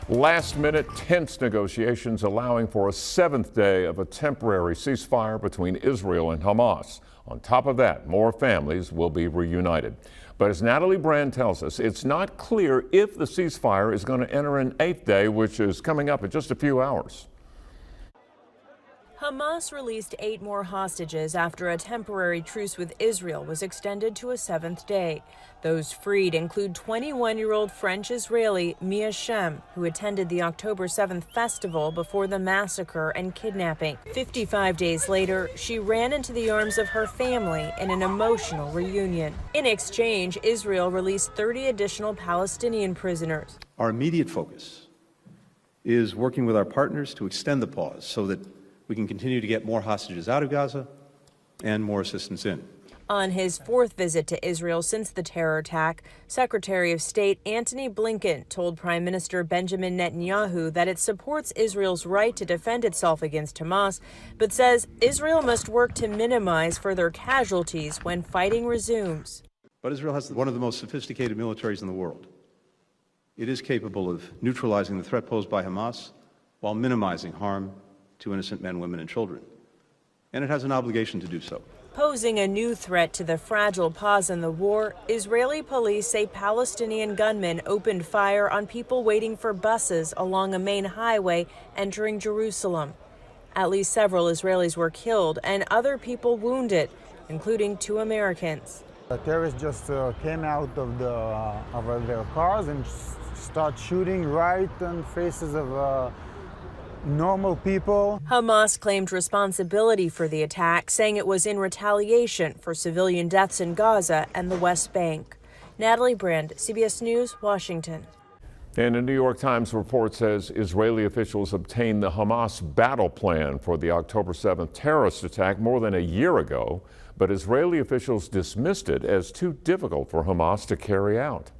Last-minute tense negotiations allowing for a seventh day of a temporary ceasefire between Israel and Hamas. On top of that, more families will be reunited. But as Natalie Brand tells us, it's not clear if the ceasefire is going to enter an eighth day, which is coming up in just a few hours. Hamas released 8 more hostages after a temporary truce with Israel was extended to a 7th day. Those freed include 21-year-old French-Israeli Mia Shem, who attended the October 7th festival before the massacre and kidnapping. 55 days later, she ran into the arms of her family in an emotional reunion. In exchange, Israel released 30 additional Palestinian prisoners. Our immediate focus is working with our partners to extend the pause so that we can continue to get more hostages out of Gaza and more assistance in. On his 4th visit to Israel since the terror attack, Secretary of State Antony Blinken told Prime Minister Benjamin Netanyahu that it supports Israel's right to defend itself against Hamas, but says Israel must work to minimize further casualties when fighting resumes. But Israel has one of the most sophisticated militaries in the world. It is capable of neutralizing the threat posed by Hamas while minimizing harm to innocent men, women, and children. And it has an obligation to do so. Posing a new threat to the fragile pause in the war, Israeli police say Palestinian gunmen opened fire on people waiting for buses along a main highway entering Jerusalem. At least several Israelis were killed and other people wounded, including 2 Americans. The terrorists just came out of their cars and start shooting right in faces of normal people. Hamas claimed responsibility for the attack, saying it was in retaliation for civilian deaths in Gaza and the West Bank. Natalie Brand, CBS News, Washington. And a New York Times report says Israeli officials obtained the Hamas battle plan for the October 7th terrorist attack more than a year ago, but Israeli officials dismissed it as too difficult for Hamas to carry out.